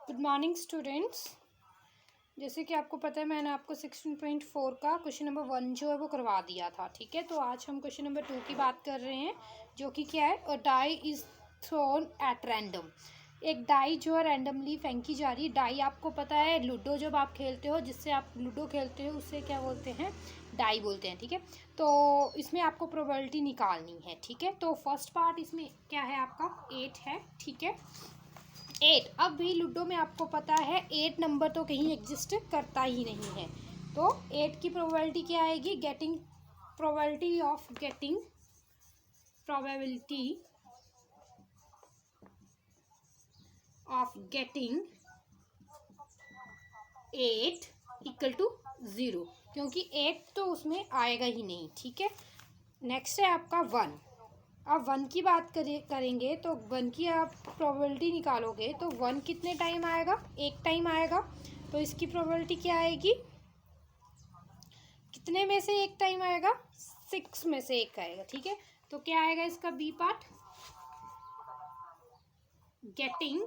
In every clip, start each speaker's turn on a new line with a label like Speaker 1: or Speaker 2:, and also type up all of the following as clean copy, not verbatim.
Speaker 1: Good morning students. जैसे कि आपको पता है मैंने आपको 16.4 का क्वेश्चन नंबर 1 जो है वो करवा दिया था। ठीक है, तो आज हम क्वेश्चन नंबर 2 की बात कर रहे हैं, जो कि क्या है, a die is thrown at random. एक डाई जो है रैंडमली फेंकी जा रही है। डाई आपको पता है लूडो जब आप खेलते हो, जिससे आप लूडो खेलते हो उससे क्या बोलते हैं, डाई बोलते हैं। ठीक है, तो इसमें आपको प्रोबेबिलिटी निकालनी है। ठीक है, तो फर्स्ट पार्ट इसमें क्या है, आपका 8 है। ठीक है, 8। अब भी लूडो में आपको पता है 8 नंबर तो कहीं एग्जिस्ट करता ही नहीं है। तो 8 की प्रोबेबिलिटी क्या आएगी, probability of getting 8 equal to 0, क्योंकि 8 तो उसमें आएगा ही नहीं। ठीक है, नेक्स्ट है आपका 1। अब 1 की बात करेंगे तो 1 की आप प्रोबेबिलिटी निकालोगे तो 1 कितने टाइम आएगा, एक टाइम आएगा। तो इसकी प्रोबेबिलिटी क्या आएगी, कितने में से एक टाइम आएगा, 6 में से एक आएगा। ठीक है, तो क्या आएगा इसका B part, getting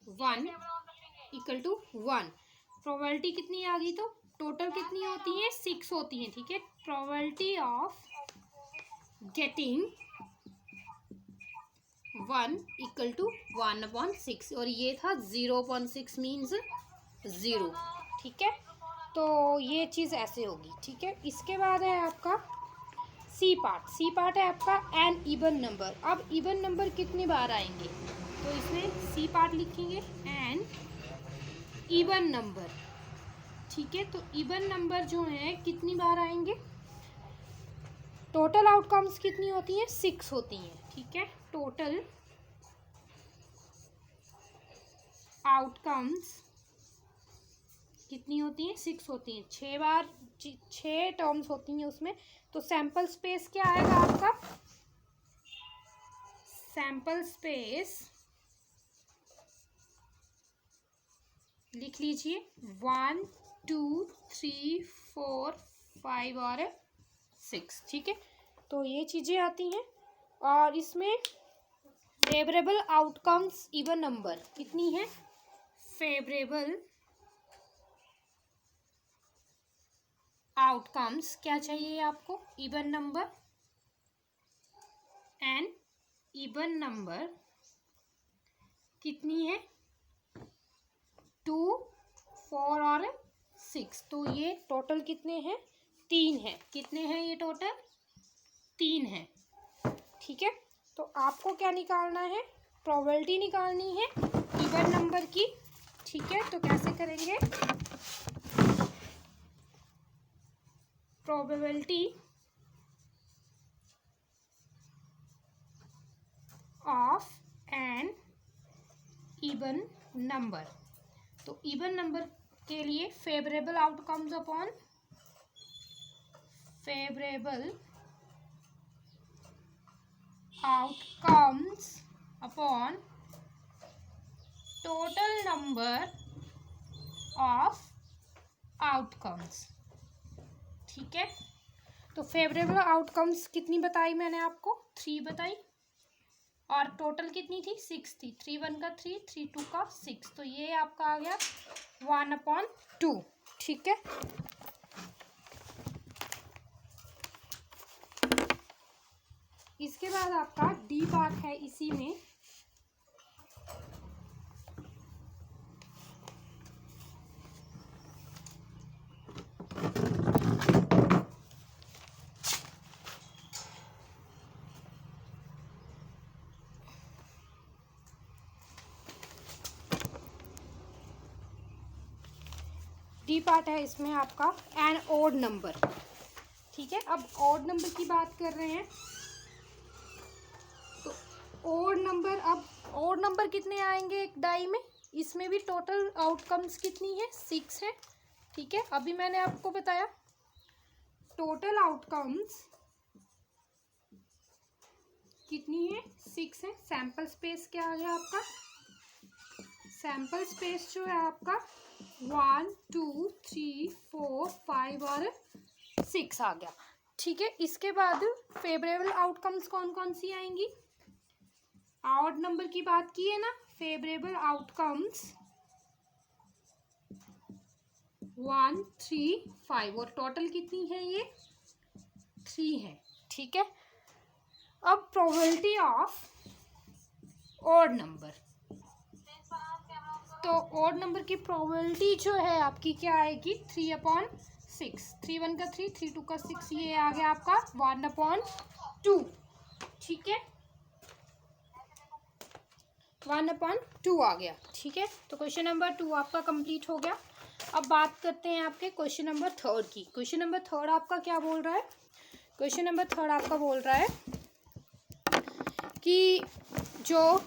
Speaker 1: 1 equal to 1। Probability कितनी आ गई, तो टोटल कितनी होती है, 6 होती है। ठीक है, probability of getting 1 equal to 1/6, और ये था 0.6 मीन्स 0। ठीक है, तो ये चीज़ ऐसे होगी। ठीक है, इसके बाद है आपका सी पार्ट। सी पार्ट है आपका एन इवन नंबर। अब इवन नंबर कितनी बार आएंगे, तो इसमें सी पार्ट लिखेंगे एन इवन नंबर। ठीक है, तो इवन नंबर जो है कितनी बार आएंगे, टोटल आउटकम्स कितनी होती हैं, 6 होती हैं। ठीक है, टोटल आउटकम्स कितनी होती हैं, 6 होती हैं। 6 बार 6 टर्म्स होती हैं उसमें। तो सैंपल स्पेस क्या आएगा आपका, सैंपल स्पेस लिख लीजिए 1 2 3 4 5 और 6। ठीक है, तो ये चीज़ें आती हैं। और इसमें फेवरेबल आउटकम्स इवन नंबर कितनी है, फेवरेबल आउटकम्स क्या चाहिए आपको, even number and even number कितनी है, 2 4 और 6। तो ये टोटल कितने हैं, 3 है। कितने हैं ये टोटल, 3 है। ठीक है, तो आपको क्या निकालना है, प्रोबेबिलिटी निकालनी है इवन नंबर की। ठीक है, तो कैसे करेंगे, probability of an even number. तो इवन नंबर के लिए favourable outcomes upon favourable outcomes upon total number of outcomes. ठीक है, तो फेवरेबल आउटकम्स कितनी बताई मैंने आपको, 3 बताई, और टोटल कितनी थी, 6 थी। 3 1 का 3, 3 2 का 6, तो ये आपका आ गया 1/2। ठीक है, इसके बाद आपका डी पार्ट है इसी में। डी पार्ट है इसमें आपका एन ओड नंबर। ठीक है, अब ओड नंबर की बात कर रहे हैं, तो ओड नंबर, अब ओड नंबर कितने आएंगे एक डाई में, इसमें भी टोटल आउटकम्स कितनी है, 6 है। ठीक है, अभी मैंने आपको बताया टोटल आउटकम्स कितनी है, 6 है। सैंपल स्पेस क्या आ गया आपका, सैंपल स्पेस जो है आपका 1 2 3 4 5 और 6 आ गया। ठीक है, इसके बाद फेवरेबल आउटकम्स कौन कौन सी आएंगी, ऑड नंबर की बात की है ना, फेवरेबल आउटकम्स 1 3 5 और टोटल कितनी है ये 3 है। ठीक है, अब प्रोबेबिलिटी ऑफ ऑड नंबर, तो ऑड नंबर की प्रोबेबिलिटी जो है आपकी क्या आएगी 3/6, 3 1 का 3, 3 2 का 6, ये आ गया आपका 1/2। ठीक है, 1/2 आ गया। ठीक है, तो क्वेश्चन नंबर 2 आपका कंप्लीट हो गया। अब बात करते हैं आपके क्वेश्चन नंबर 3 की। क्वेश्चन नंबर 3 आपका क्या बोल रहा है, क्वेश्चन नंबर 3 आपका बोल रहा है कि जो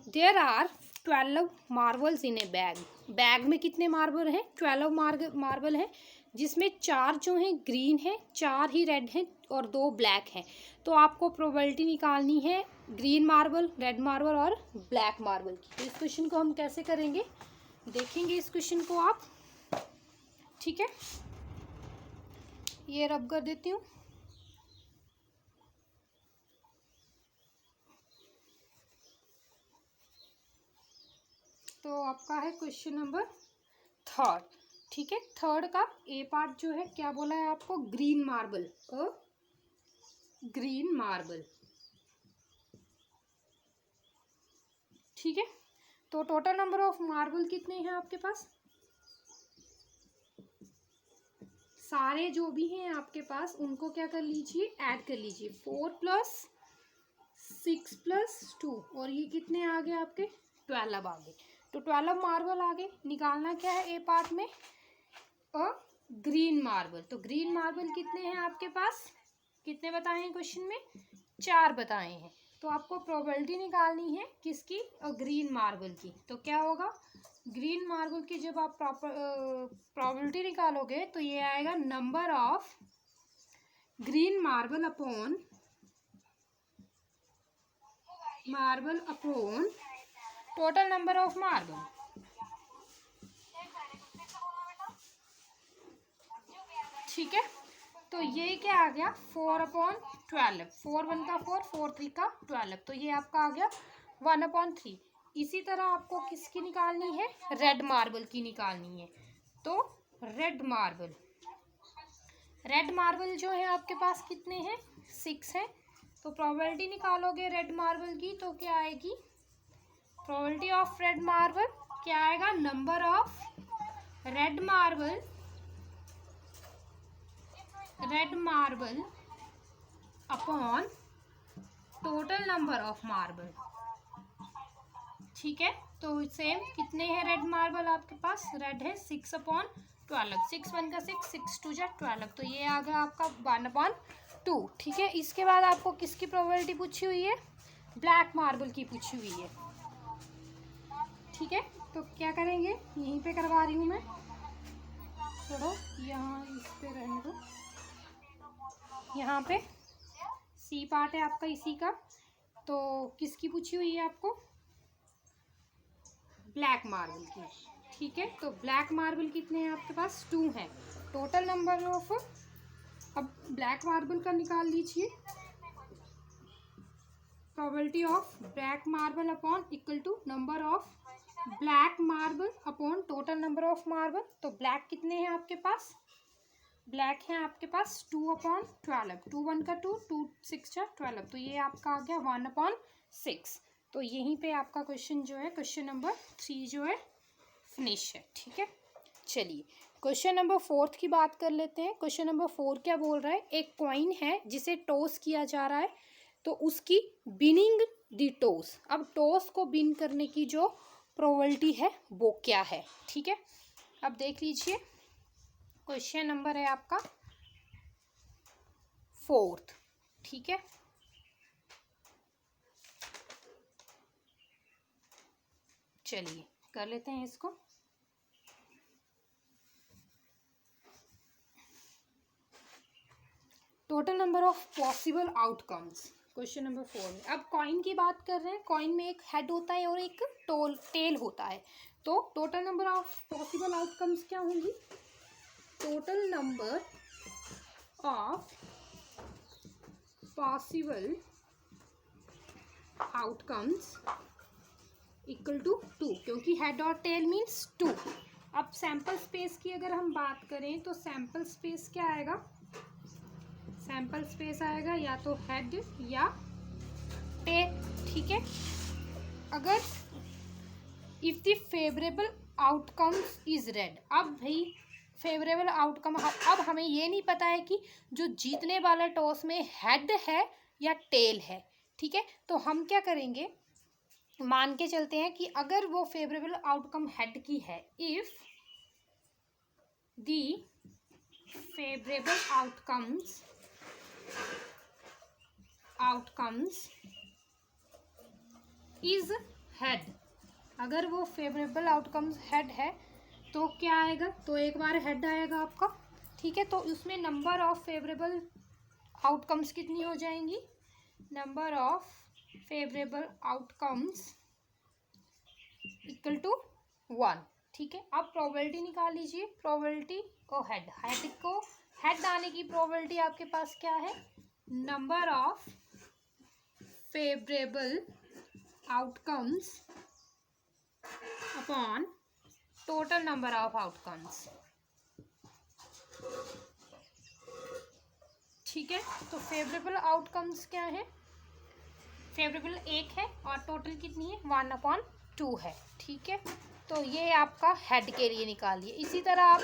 Speaker 1: there are 12 marbles in a bag, bag में कितने मार्बल हैं 12 मार्बल हैं, जिसमें 4 जो हैं ग्रीन हैं, 4 ही रेड हैं और 2 ब्लैक हैं। तो आपको प्रोबेबिलिटी निकालनी है ग्रीन मार्बल, रेड मार्बल और ब्लैक मार्बल की। तो इस क्वेश्चन को हम कैसे करेंगे, देखेंगे इस क्वेश्चन को आप। ठीक है, ये रब कर देती हूँ। तो आपका है क्वेश्चन नंबर 3। ठीक है, 3 का ए पार्ट जो है क्या बोला है आपको, ग्रीन मार्बल, ग्रीन मार्बल। ठीक है, तो टोटल नंबर ऑफ मार्बल कितने हैं आपके पास, सारे जो भी हैं आपके पास उनको क्या कर लीजिए, ऐड कर लीजिए। 4 + 6 + 2 और ये कितने आ गए आपके 12 आ गए। तो 12 मार्बल आ गए। निकालना क्या है ए पार्ट में, ग्रीन मार्बल। तो ग्रीन मार्बल कितने हैं आपके पास, कितने बताए हैं क्वेश्चन में, 4 बताए हैं। तो आपको प्रोबेबिलिटी निकालनी है किसकी, ग्रीन मार्बल की। तो क्या होगा, ग्रीन मार्बल की जब आप प्रोबेबिलिटी निकालोगे तो ये आएगा number of green marble upon total number of marble. ठीक है, तो ये क्या आ गया 4/12, 4 1 का 4, 4 3 का 12, तो ये आपका आ गया 1/3। इसी तरह आपको किसकी निकालनी है, रेड मार्बल की निकालनी है। तो रेड मार्बल जो है आपके पास कितने हैं 6 हैं। तो प्रोबेबिलिटी निकालोगे रेड मार्बल की तो क्या आएगी, प्रोबेबिलिटी ऑफ रेड मार्बल क्या आएगा, number of red marble upon total number of marble. ठीक है, तो सेम कितने हैं रेड मार्बल आपके पास, रेड है 6/12, 6 1 का 6, 6 2 जा 12, तो ये आ गया आपका 1/2। ठीक है, इसके बाद आपको किसकी प्रोबेबिलिटी पूछी हुई है, ब्लैक मार्बल की पूछी हुई है। ठीक है, तो क्या करेंगे, यहीं पे करवा रही हूँ मैं, छोड़ो यहाँ इस पे रहने दो। यहाँ पे सी पार्ट है आपका इसी का। तो किसकी पूछी हुई है आपको, ब्लैक मार्बल की। ठीक है, तो ब्लैक मार्बल कितने हैं आपके पास, 2 हैं। टोटल नंबर ऑफ, अब ब्लैक मार्बल का निकाल लीजिए, probability of black marble upon equal to number of black marble upon total number of marble. तो ब्लैक कितने हैं आपके पास, ब्लैक हैं आपके पास 2/12, 2 1 का 2, 2 6 जा 12, तो ये आपका आ गया 1/6। तो यहीं पे आपका क्वेश्चन जो है, क्वेश्चन नंबर 3 जो है फिनिश है। ठीक है, चलिए क्वेश्चन नंबर 4 की बात कर लेते हैं। क्वेश्चन नंबर 4 क्या बोल रहा है, एक कॉइन है जिसे टॉस किया जा रहा है, तो उसकी बिनिंग दी टॉस। अब टॉस को बिन करने की जो प्रोबेबिलिटी है वो क्या है। ठीक है, अब देख लीजिए, क्वेश्चन नंबर है आपका 4। ठीक है, चलिए कर लेते हैं इसको। Total number of possible outcomes, question number 4 में। अब कॉइन की बात कर रहे हैं, कॉइन में एक हेड होता है और एक टेल होता है। तो total number of possible outcomes क्या होंगी, total number of possible outcomes equal to 2, क्योंकि हेड और टेल मीन्स 2। अब सैंपल स्पेस की अगर हम बात करें तो सैंपल स्पेस क्या आएगा, सैंपल स्पेस आएगा या तो हेड या टेल, ठीक है। अगर if the favourable outcomes is red, अब भाई फेवरेबल आउटकम, अब हमें ये नहीं पता है कि जो जीतने वाला टॉस में हेड है या टेल है, ठीक है। तो हम क्या करेंगे, मान के चलते हैं कि अगर वो फेवरेबल आउटकम हेड की है, if the favourable outcomes is head, अगर वो फेवरेबल आउटकम्स हेड है तो क्या आएगा, तो एक बार हेड आएगा आपका, ठीक है। तो उसमें नंबर ऑफ फेवरेबल आउटकम्स कितनी हो जाएंगी, number of favourable outcomes equal to 1, ठीक है। अब प्रोबेबिलिटी निकाल लीजिए, प्रोबेबिलिटी और हेड को हेड आने की प्रोबेबिलिटी आपके पास क्या है, number of favourable outcomes upon total number of outcomes, ठीक है। तो फेवरेबल आउटकम्स क्या है, फेवरेबल 1 है और टोटल कितनी है 1/2 है, ठीक है। तो ये आपका हेड के लिए निकालिए। इसी तरह आप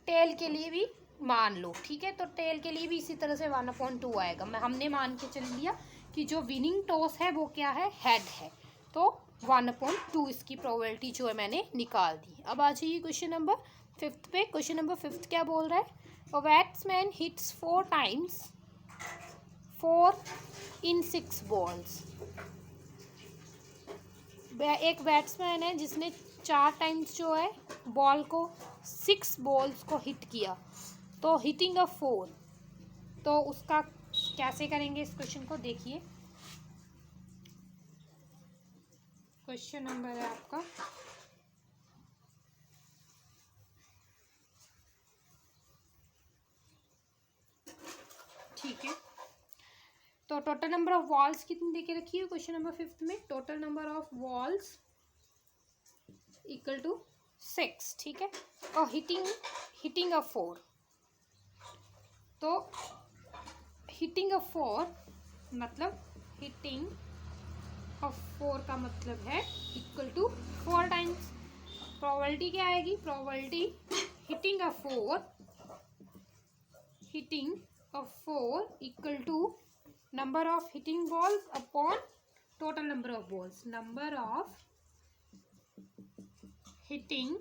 Speaker 1: टेल के लिए भी मान लो, ठीक है। तो टेल के लिए भी इसी तरह से 1/2 आएगा। हमने मान के चल लिया कि जो विनिंग टॉस है वो क्या है, हेड है, तो 1/2 इसकी प्रोबेबिलिटी जो है मैंने निकाल दी। अब आ जाइए क्वेश्चन नंबर 5 पे। क्वेश्चन नंबर 5 क्या बोल रहा है, a batsman hits 4 times 4 in 6 balls। एक बैट्समैन है जिसने 4 टाइम्स जो है बॉल को 6 बॉल्स को हिट किया, तो हिटिंग अ 4, तो उसका कैसे करेंगे, इस क्वेश्चन को देखिए। क्वेश्चन नंबर है आपका ठीक है। तो टोटल नंबर ऑफ वॉल्स कितनी देके रखी है क्वेश्चन नंबर 5 में, total number of balls equal to 6, ठीक है। और हिटिंग अ 4, तो हिटिंग अ 4 मतलब हिटिंग अ 4 का मतलब है इक्वल टू 4 टाइम्स। प्रोबेबिलिटी क्या आएगी, probability hitting a 4 equal to number of hitting balls upon total number of balls, number of hitting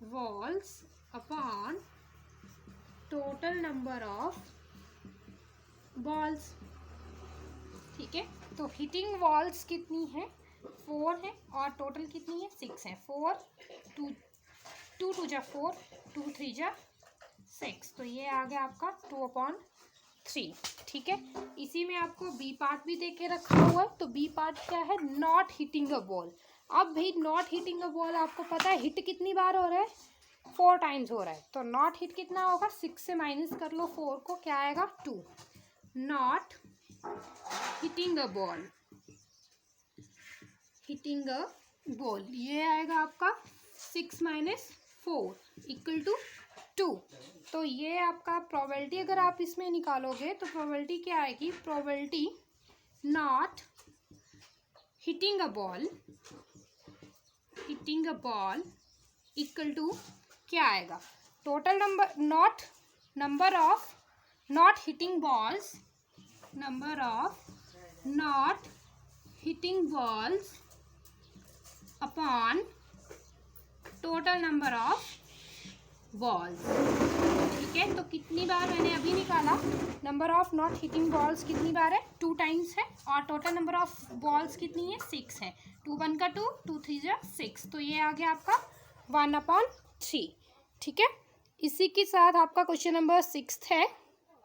Speaker 1: balls upon total number of balls, ठीक है। तो hitting balls कितनी है, 4 है और टोटल कितनी है 6 है। 4 2 2 जा 4 2 3 जा 6, तो ये आ गया आपका 2/3, ठीक है। इसी में आपको बी पार्ट भी देके रखा हुआ है, तो बी पार्ट क्या है, नॉट हिटिंग अ बॉल। अब भाई नॉट हिटिंग अ बॉल आपको पता है हिट कितनी बार हो रहा है, 4 टाइम्स हो रहा है, तो नॉट हिट कितना होगा, 6 से माइनस कर लो 4 को, क्या आएगा 2। Not hitting a ball, hitting a ball, ये आएगा आपका 6 - 4 इक्वल टू 2। तो ये आपका प्रोबेबिलिटी अगर आप इसमें निकालोगे तो प्रोबेबिलिटी क्या आएगी, probability not hitting a ball equal to क्या आएगा, total number of not hitting balls upon total number of balls, ठीक है। तो कितनी बार मैंने अभी निकाला, number of not hitting balls कितनी बार है, 2 टाइम्स है, और टोटल नंबर ऑफ बॉल्स कितनी है 6 है, 2 1 का 2 2 3 जा 6, तो ये आ गया आपका 1/3, ठीक है। इसी के साथ आपका क्वेश्चन नंबर 6 है,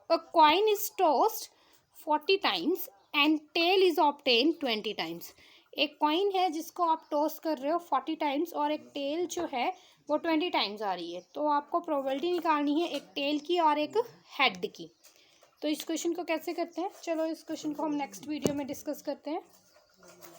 Speaker 1: a coin is tossed 40 times and tail is obtain 20 times. एक कॉइन है जिसको आप टॉस कर रहे हो 40 टाइम्स और एक टेल जो है वो 20 टाइम्स आ रही है, तो आपको प्रोबेबिलिटी निकालनी है एक टेल की और एक हेड की। तो इस क्वेश्चन को कैसे करते हैं, चलो इस क्वेश्चन को हम नेक्स्ट वीडियो में डिस्कस करते हैं।